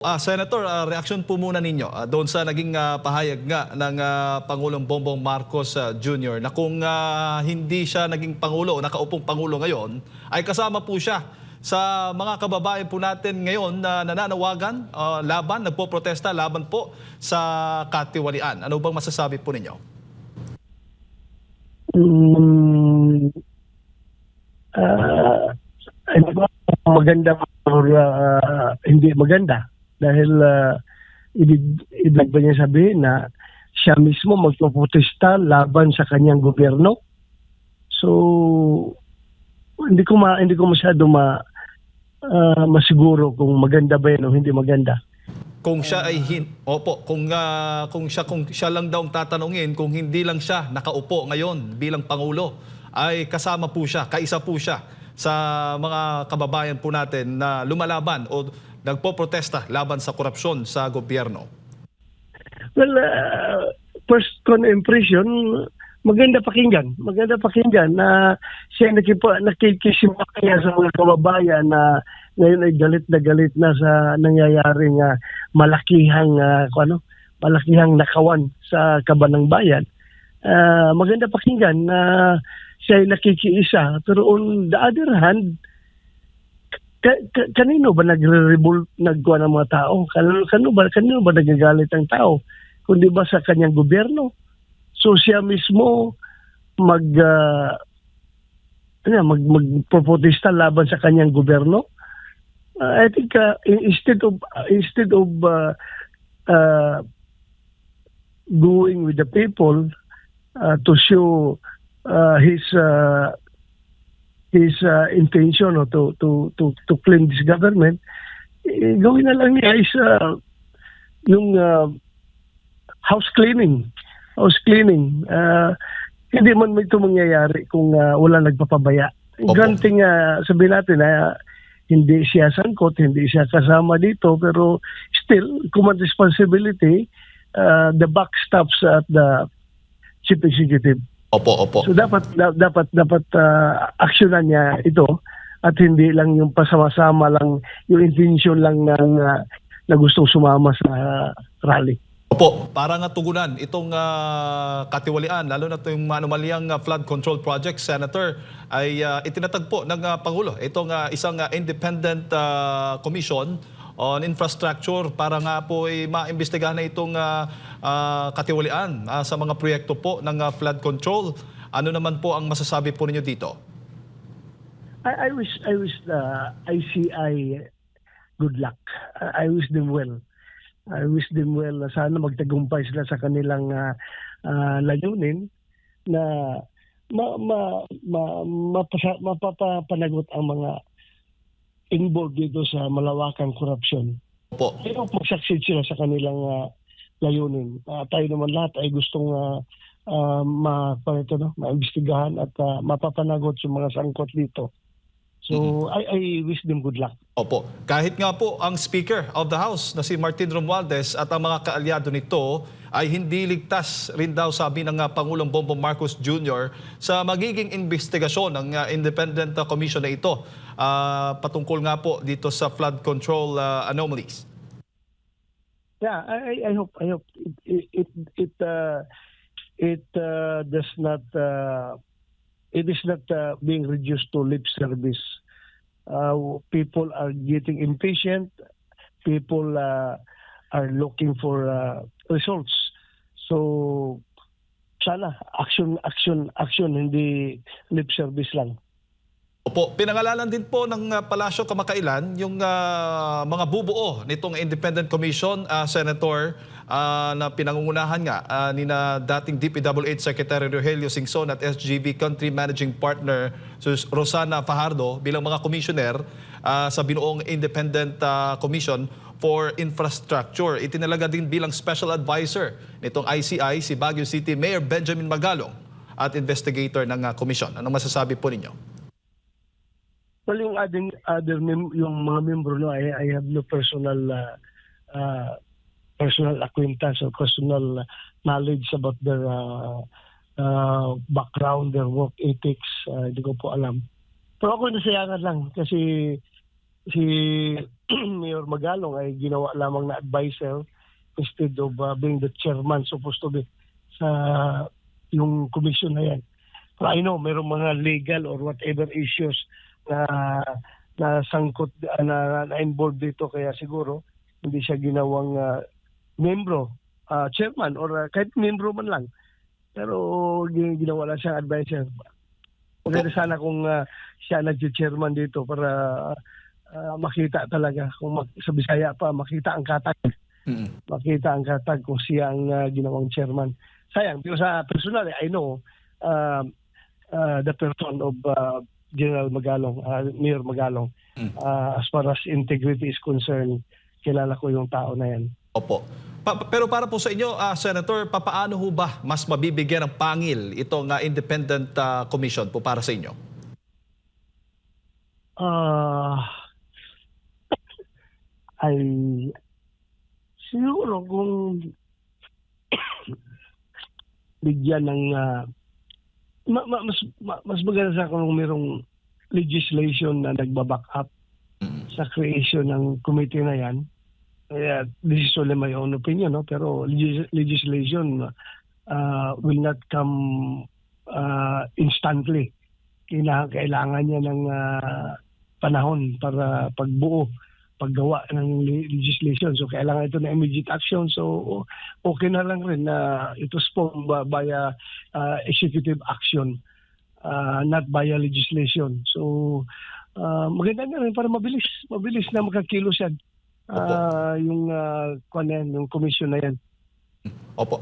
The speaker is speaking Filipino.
Senator, reaksyon po muna ninyo doon sa naging pahayag nga ng Pangulong Bongbong Marcos Jr. na kung hindi siya naging Pangulo o nakaupong Pangulo ngayon, ay kasama po siya sa mga kababayan po natin ngayon na nananawagan, nagpoprotesta laban po sa katiwalian. Ano bang masasabi po ninyo? Ano ba, maganda or hindi maganda dahil ibig ba niya sabihin na siya mismo magpoprotesta laban sa kanyang gobyerno. So hindi ko masyado masiguro kung maganda ba yan o hindi maganda. Kung siya ay kung siya lang daw ang tatanungin, kung hindi lang siya nakaupo ngayon bilang Pangulo, ay kasama po siya, kaisa po siya sa mga kababayan po natin na lumalaban o nagpoprotesta laban sa korupsyon sa gobyerno. Well, first impression, maganda pakinggan. Maganda pakinggan na siya nakikisimpatya sa mga kababayan na ngayon ay galit na sa nangyayaring malakihang nakawan sa kabanang bayan. Maganda pakinggan na siya ay nakikiisa. Pero on the other hand, kanino ba nagre-revolt nagkuha ng mga tao? Kanino ba nagagalit ang tao? Kundi ba sa kanyang gobyerno? So siya mismo magprotesta laban sa kanyang gobyerno. I think instead of going with the people to show his intention to clean this government, gawin na lang niya is yung house cleaning. Hindi man ito mangyayari kung wala nagpapabaya. Granting sabihin natin na hindi siya sangkot, hindi siya kasama dito, pero still, command responsibility, the buck stops at the chief executive. Opo. So dapat aksyonan niya ito at hindi lang yung pasama-sama lang, yung intention lang na gustong sumama sa rally. Opo, para nga tugunan itong katiwalian, lalo na itong anomalyang flood control project, Senator, ay itinatagpo ng Pangulo itong isang independent commission on infrastructure para nga po ay maimbestigahan na itong katiwalian sa mga proyekto po ng flood control. Ano naman po ang masasabi po ninyo dito? I wish the ICI good luck. I wish them well. Sana magtagumpay sila sa kanilang layunin na mapapanagot ang mga involved dito sa malawakang korupsyon. Opo. Pero mag-succeed sila sa kanilang layunin. Tayo naman lahat ay gustong maimbestigahan at mapapanagot yung mga sangkot dito. So I wish them good luck. Opo. Kahit nga po ang Speaker of the House na si Martin Romualdez at ang mga kaalyado nito ay hindi ligtas rin daw, sabi ng Pangulong Bongbong Marcos Jr. sa magiging investigasyon ng independent commission na ito patungkol nga po dito sa flood control anomalies. Yeah, I hope it does not it is not being reduced to lip service. People are getting impatient. People are looking for results. So sana action, hindi lip service lang. Opo, pinangalanan din po ng Palasyo kamakailan yung mga bubuo nitong Independent Commission, Senator, na pinangungunahan nga ni na dating DPWH Secretary Rogelio Singson at SGB Country Managing Partner Rosana Fajardo bilang mga commissioner sa binuong Independent Commission for Infrastructure. Itinalaga din bilang Special Advisor nitong ICI si Baguio City Mayor Benjamin Magalong at investigator ng commission. Anong masasabi po ninyo? Well, yung yung mga membro, no, I have no personal acquaintance or personal knowledge about their background, their work ethics. Hindi ko po alam. Pero ako nasayangan lang kasi si Mayor Magalong ay ginawa lamang na advisor instead of being the chairman supposed to be sa yung commission na yan. But I know mayroong mga legal or whatever issues na sangkot na involved dito, kaya siguro hindi siya ginawang membro, chairman or kahit membro man lang. Pero ginawa lang siyang advisor. Maganda sana kung siya nag-chairman dito para makita talaga kung sa Bisaya pa makita ang katag. Makita ang katag kung siya ang ginawang chairman. Sayang, pero sa personal, I know the person of General Magalong, Mayor Magalong. As far as integrity is concerned, kilala ko yung tao na yan. Opo. Pero para po sa inyo, Senator, papaano ho ba mas mabibigyan ng pangil itong independent commission po para sa inyo? Ay siguro kung bigyan ng mas maganda sa kung mayroong legislation na nagbaback up sa creation ng committee na yan. Kaya this is only my own opinion, no? Pero legislation will not come instantly. Kailangan niya ng panahon para paggawa ng legislation. So kailangan ito ng immediate action. So okay na lang rin na ito spawned by executive action, not by legislation. So maganda na rin para mabilis na makakilos yan. Yung commission na yan. Opo.